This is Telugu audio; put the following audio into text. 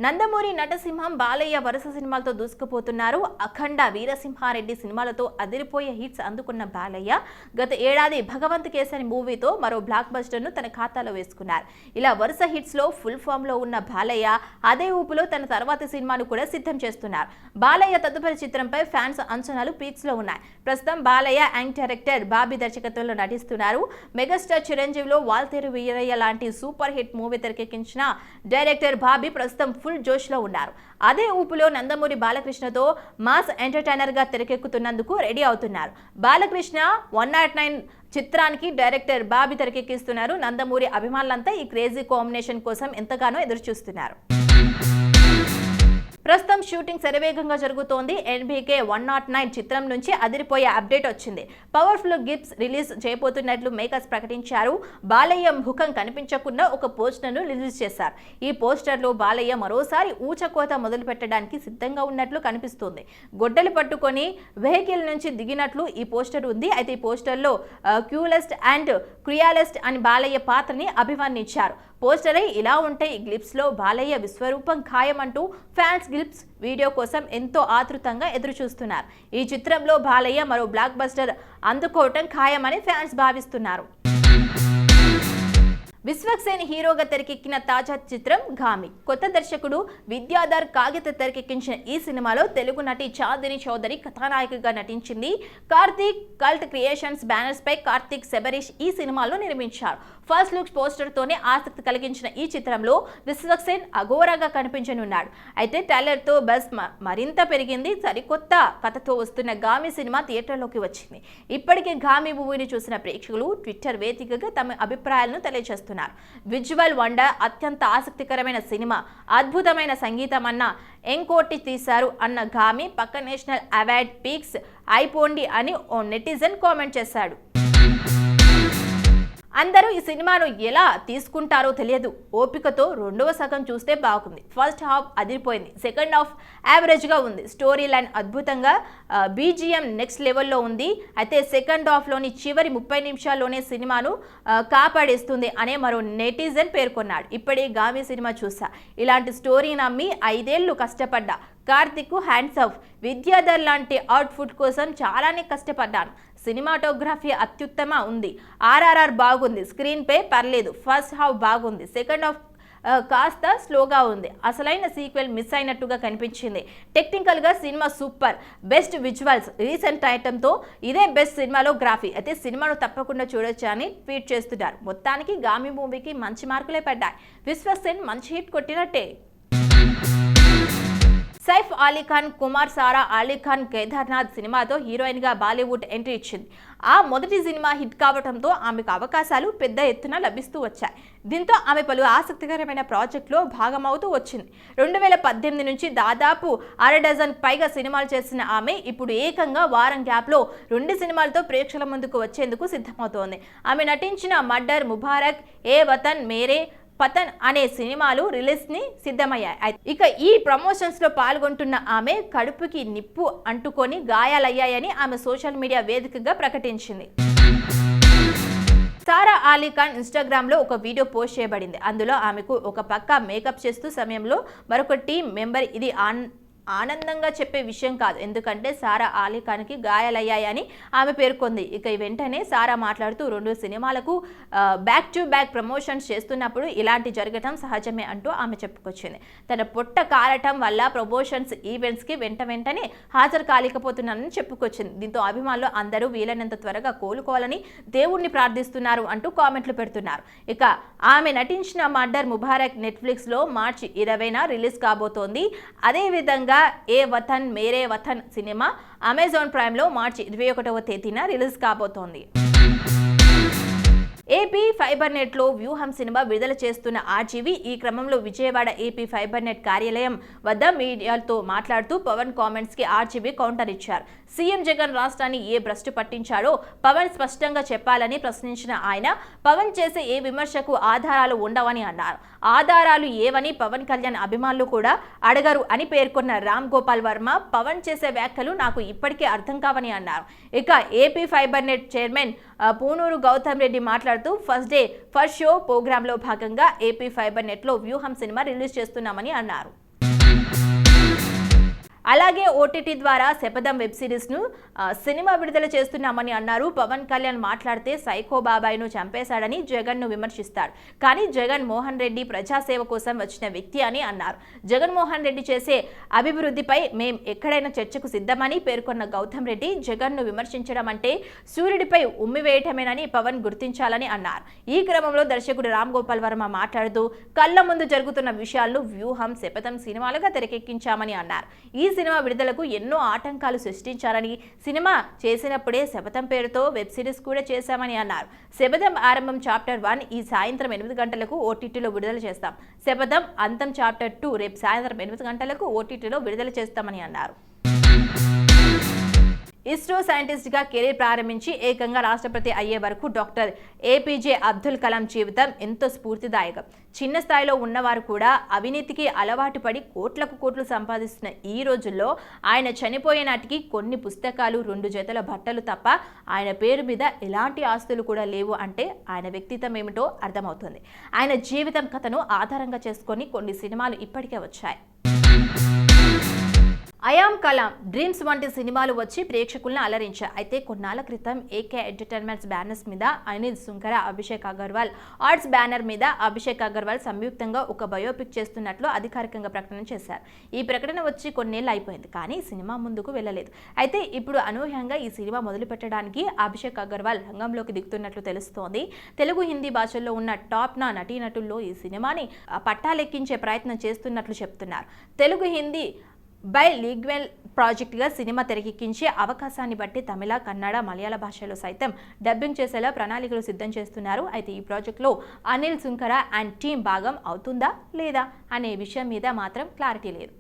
నందమూరి నటసింహం బాలయ్య వరుస సినిమాలతో దూసుకుపోతున్నారు. అఖండ, వీరసింహారెడ్డి సినిమాలతో అదిరిపోయే హిట్స్ అందుకున్న బాలయ్య గత ఏడాది భగవంత్ కేసరి మూవీతో మరో బ్లాక్ బస్టర్ ను తన ఖాతాలో వేసుకున్నారు. ఇలా వరుస హిట్స్ లో ఫుల్ ఫామ్ లో ఉన్న బాలయ్య అదే ఊపులో తన తర్వాతి సినిమాను కూడా సిద్ధం చేస్తున్నారు. బాలయ్య తదుపరి చిత్రంపై ఫ్యాన్స్ అంచనాలు పీక్స్ లో ఉన్నాయి. ప్రస్తుతం బాలయ్య యాంగ్ డైరెక్టర్ బాబీ దర్శకత్వంలో నటిస్తున్నారు. మెగాస్టార్ చిరంజీవిలో వాల్తేరు వీరయ్య లాంటి సూపర్ హిట్ మూవీ తెరకెక్కించిన డైరెక్టర్ బాబీ ప్రస్తుతం ఫుల్ జోష్ లో ఉన్నారు. అదే ఊపులో నందమూరి బాలకృష్ణతో మాస్ ఎంటర్టైనర్ గా తెరకెక్కుతున్నందుకు రెడీ అవుతున్నారు. బాలకృష్ణ 109 చిత్రానికి డైరెక్టర్ బాబీ తెరకెక్కిస్తున్నారు. నందమూరి అభిమానులంతా ఈ క్రేజీ కాంబినేషన్ కోసం ఎంతగానో ఎదురు చూస్తున్నారు. ప్రస్తుతం షూటింగ్ శరవేగంగా జరుగుతోంది. ఎన్బీకే 109 చిత్రం నుంచి అదిరిపోయే అప్డేట్ వచ్చింది. పవర్ఫుల్ గిఫ్ట్స్ రిలీజ్ చేయబోతున్నట్లు మేకర్స్ ప్రకటించారు. బాలయ్య ముఖం కనిపించకుండా ఒక పోస్టర్ ను రిలీజ్ చేశారు. ఈ పోస్టర్ లో బాలయ్య మరోసారి ఊచకోత మొదలు పెట్టడానికి సిద్ధంగా ఉన్నట్లు కనిపిస్తోంది. గొడ్డలు పట్టుకొని వెహికల్ నుంచి దిగినట్లు ఈ పోస్టర్ ఉంది. అయితే ఈ పోస్టర్ లో క్యూలెస్ట్ అండ్ క్రియాలెస్ట్ అని బాలయ్య పాత్రని అభివర్ణించారు. పోస్టర్ ఇలా ఉంటే ఈ గ్లిప్స్ లో బాలయ్య విశ్వరూపం ఖాయమంటూ ఫ్యాన్స్ గ్లిప్స్ వీడియో కోసం ఎంతో ఆతృతంగా ఎదురు చూస్తున్నారు. ఈ చిత్రంలో బాలయ్య మరో బ్లాక్ బస్టర్ అందుకోవటం ఖాయమని ఫ్యాన్స్ భావిస్తున్నారు. విశ్వక్సేన్ హీరోగా తెరకెక్కిన తాజా చిత్రం ఘామి. కొత్త దర్శకుడు విద్యాధర్ కాగిత తెరకెక్కించిన ఈ సినిమాలో తెలుగు నటి చాందిని చౌదరి కథానాయికగా నటించింది. కార్తీక్ కల్ట్ క్రియేషన్స్ బ్యానర్స్ పై కార్తీక్ శబరీష్ ఈ సినిమాలో నిర్మించారు. ఫస్ట్ లుక్ పోస్టర్ తోనే ఆసక్తి కలిగించిన ఈ చిత్రంలో విశ్వక్సేన్ అఘోరాగా కనిపించనున్నాడు. అయితే ట్రైలర్ తో బస్ మరింత పెరిగింది. సరికొత్త కథతో వస్తున్న ఘామి సినిమా థియేటర్లోకి వచ్చింది. ఇప్పటికే ఘామి మూవీని చూసిన ప్రేక్షకులు ట్విట్టర్ వేదికగా తమ అభిప్రాయాలను తెలియజేస్తున్నారు. విజువల్ వండర్, అత్యంత ఆసక్తికరమైన సినిమా, అద్భుతమైన సంగీతం అన్న ఎంకోటి తీశారు అన్న ఘామి పక్క నేషనల్ అవార్డ్ పీక్స్ అయిపోండి అని ఓ నెటిజన్ కామెంట్ చేశాడు. అందరూ ఈ సినిమాను ఎలా తీసుకుంటారో తెలియదు. ఓపికతో రెండవ సగం చూస్తే బాగుంది. ఫస్ట్ హాఫ్ అదిరిపోయింది. సెకండ్ హాఫ్ యావరేజ్ గా ఉంది. స్టోరీ లైన్ అద్భుతంగా, బీజిఎం నెక్స్ట్ లెవెల్లో ఉంది. అయితే సెకండ్ హాఫ్ లోని చివరి 30 నిమిషాల్లోనే సినిమాను కాపాడేస్తుంది అనే మరో నెటిజన్ పేర్కొన్నాడు. ఇప్పుడే ఘామి సినిమా చూసా. ఇలాంటి స్టోరీ నమ్మి 5 ఏళ్లు కష్టపడ్డా. Karthik hands of. విద్యాధర్ లాంటి అవుట్ఫుట్ కోసం చాలానే కష్టపడ్డాను. సినిమాటోగ్రఫీ అత్యుత్తమ ఉంది. ఆర్ఆర్ఆర్ బాగుంది. స్క్రీన్ పే పర్లేదు. ఫస్ట్ హాఫ్ బాగుంది. సెకండ్ హాఫ్ కాస్త స్లోగా ఉంది. అసలైన సీక్వెల్ మిస్ అయినట్టుగా కనిపించింది. టెక్నికల్ గా cinema super. Best visuals. Recent ఐటమ్తో ఇదే బెస్ట్ సినిమాలో గ్రాఫీ. అయితే సినిమాను తప్పకుండా చూడొచ్చు అని ట్వీట్ చేస్తున్నారు. మొత్తానికి ఘామి మూవీకి మంచి మార్కులే పడ్డాయి. విశ్వక్సేన్ మంచి హిట్ కొట్టినట్టే. సైఫ్ అలీ ఖాన్ కుమార్ సారా అలీ ఖాన్ కేదార్నాథ్ సినిమాతో హీరోయిన్ గా బాలీవుడ్ ఎంట్రీ ఇచ్చింది. ఆ మొదటి సినిమా హిట్ కావడంతో ఆమెకు అవకాశాలు పెద్ద ఎత్తున లభిస్తూ వచ్చాయి. దీంతో ఆమె పలు ఆసక్తికరమైన ప్రాజెక్టులో భాగమవుతూ వచ్చింది. 2018 నుంచి దాదాపు 6 డజన్ పైగా సినిమాలు చేసిన ఆమె ఇప్పుడు ఏకంగా వారం గ్యాప్లో 2 సినిమాలతో ప్రేక్షకుల ముందుకు వచ్చేందుకు సిద్ధమవుతోంది. ఆమె నటించిన మర్డర్, ముబారక్, ఏ వతన్ మేరే, పతన్ అనే సినిమాలు రిలీజ్ ని సిద్ధమయ్యాయి. ఇక ఈ ప్రమోషన్స్ లో పాల్గొంటున్న ఆమె కడుపుకి నిప్పు అంటుకొని గాయాలయ్యాయని ఆమె సోషల్ మీడియా వేదికగా ప్రకటించింది. సారా అలీ ఖాన్ ఇన్స్టాగ్రామ్ లో ఒక వీడియో పోస్ట్ చేయబడింది. అందులో ఆమెకు ఒక పక్క మేకప్ చేస్తూ సమయంలో మరొక టీం మెంబర్ ఇది ఆనందంగా చెప్పే విషయం కాదు. ఎందుకంటే సారా అలీ ఖాన్కి గాయాలయ్యాయని ఆమె పేర్కొంది. ఇక వెంటనే సారా మాట్లాడుతూ 2 సినిమాలకు బ్యాక్ టు బ్యాక్ ప్రమోషన్స్ చేస్తున్నప్పుడు ఇలాంటి జరగటం సహజమే అంటూ ఆమె చెప్పుకొచ్చింది. తన పొట్ట కారటం వల్ల ప్రమోషన్స్ ఈవెంట్స్కి వెంటనే హాజరు కాలేకపోతున్నానని చెప్పుకొచ్చింది. దీంతో అభిమానులు అందరూ వీలైనంత త్వరగా కోలుకోవాలని దేవుణ్ణి ప్రార్థిస్తున్నారు అంటూ కామెంట్లు పెడుతున్నారు. ఇక ఆమె నటించిన మర్డర్ ముబారక్ నెట్ఫ్లిక్స్ లో మార్చి 20న రిలీజ్ కాబోతోంది. అదేవిధంగా ఏ వతన్ మేరే వతన్ సినిమా అమెజాన్ ప్రైమ్ లో మార్చి 21వ తేదీన రిలీజ్ కాబోతోంది. ఏపీ ఫైబర్ నెట్ లో వ్యూహం సినిమా విడుదల చేస్తున్న ఆర్జీవి ఈ క్రమంలో విజయవాడ ఏపీ ఫైబర్ నెట్ కార్యాలయం వద్ద మీడియాతో మాట్లాడుతూ పవన్ కామెంట్స్ కి ఆర్జీవి కౌంటర్ ఇచ్చారు. సీఎం జగన్ రాష్ట్రాన్ని ఏ భ్రష్టు పట్టించాడో పవన్ స్పష్టంగా చెప్పాలని ప్రశ్నించిన ఆయన పవన్ చేసే ఏ విమర్శకు ఆధారాలు ఉండవని అన్నారు. ఆధారాలు ఏవని పవన్ కళ్యాణ్ అభిమానులు కూడా అడగరు అని పేర్కొన్న రామ్ గోపాల్ వర్మ పవన్ చేసే వ్యాఖ్యలు నాకు ఇప్పటికే అర్థం కావని అన్నారు. ఇక AP fiber net chairman Punuru Gautam Reddy మాట్లాడుతూ first day first show programme లో భాగంగా ఏపీ ఫైబర్ నెట్ లో వ్యూహం సినిమా రిలీజ్ చేస్తున్నామని అన్నారు. అలాగే ఓటీటీ ద్వారా శపథం వెబ్ సిరీస్ను సినిమా విడుదల చేస్తున్నామని అన్నారు. పవన్ కళ్యాణ్ మాట్లాడితే సైకో బాబాయ్ను చంపేశాడని జగన్ను విమర్శిస్తాడు. కానీ జగన్ మోహన్ రెడ్డి ప్రజాసేవ కోసం వచ్చిన వ్యక్తి అని అన్నారు. జగన్మోహన్ రెడ్డి చేసే అభివృద్ధిపై మేం ఎక్కడైనా చర్చకు సిద్ధమని పేర్కొన్న గౌతమ్ రెడ్డి జగన్ను విమర్శించడం అంటే సూర్యుడిపై ఉమ్మివేయటమేనని పవన్ గుర్తించాలని అన్నారు. ఈ క్రమంలో దర్శకుడు రామ్ గోపాల్ వర్మ మాట్లాడుతూ కళ్ల ముందు జరుగుతున్న విషయాలను వ్యూహం శపథం సినిమాలుగా తెరకెక్కించామని అన్నారు. ఈ సినిమా విడుదలకు ఎన్నో ఆటంకాలు సృష్టించారని, సినిమా చేసినప్పుడే శపథం పేరుతో వెబ్ సిరీస్ కూడా చేశామని అన్నారు. శపథం ఆరంభం చాప్టర్ 1 ఈ సాయంత్రం 8 గంటలకు ఓటీటీలో విడుదల చేస్తాం. శపథం అంతం చాప్టర్ 2 రేపు సాయంత్రం 8 గంటలకు ఓటీటీలో విడుదల చేస్తామని అన్నారు. ఇస్రో సైంటిస్ట్గా కెరీర్ ప్రారంభించి ఏకంగా రాష్ట్రపతి అయ్యే వరకు డాక్టర్ ఏపీజే అబ్దుల్ కలాం జీవితం ఎంతో స్ఫూర్తిదాయకం. చిన్న స్థాయిలో ఉన్నవారు కూడా అవినీతికి అలవాటు పడి కోట్లకు కోట్లు సంపాదిస్తున్న ఈ రోజుల్లో ఆయన చనిపోయే నాటికి కొన్ని పుస్తకాలు, 2 జతల బట్టలు తప్ప ఆయన పేరు మీద ఎలాంటి ఆస్తులు కూడా లేవు అంటే ఆయన వ్యక్తిత్వం ఏమిటో అర్థమవుతుంది. ఆయన జీవితం కథను ఆధారంగా చేసుకొని కొన్ని సినిమాలు ఇప్పటికే వచ్చాయి. ఐయామ్ కలాం, డ్రీమ్స్ వంటి సినిమాలు వచ్చి ప్రేక్షకులను అలరించాయి. అయితే కొన్నాళ్ల క్రితం ఏకే ఎంటర్టైన్మెంట్స్ బ్యానర్స్ మీద అనిల్ సుంకర, అభిషేక్ అగర్వాల్ ఆర్ట్స్ బ్యానర్ మీద అభిషేక్ అగర్వాల్ సంయుక్తంగా ఒక బయోపిక్ చేస్తున్నట్లు అధికారికంగా ప్రకటన చేశారు. ఈ ప్రకటన వచ్చి కొన్నేళ్ళు అయిపోయింది, కానీ సినిమా ముందుకు వెళ్ళలేదు. అయితే ఇప్పుడు అనూహ్యంగా ఈ సినిమా మొదలు పెట్టడానికి అభిషేక్ అగర్వాల్ రంగంలోకి దిగుతున్నట్లు తెలుస్తోంది. తెలుగు, హిందీ భాషల్లో ఉన్న టాప్ నా నటీనటుల్లో ఈ సినిమాని పట్టాలెక్కించే ప్రయత్నం చేస్తున్నట్లు చెప్తున్నారు. తెలుగు, హిందీ బై లీగ్వెల్ ప్రాజెక్టుగా సినిమా తెరకెక్కించే అవకాశాన్ని బట్టి తమిళ, కన్నడ, మలయాళ భాషలో సైతం డబ్బింగ్ చేసేలా ప్రణాళికలు సిద్ధం చేస్తున్నారు. అయితే ఈ ప్రాజెక్టులో అనిల్ సుంకర అండ్ టీం భాగం అవుతుందా లేదా అనే విషయం మీద మాత్రం క్లారిటీ లేదు.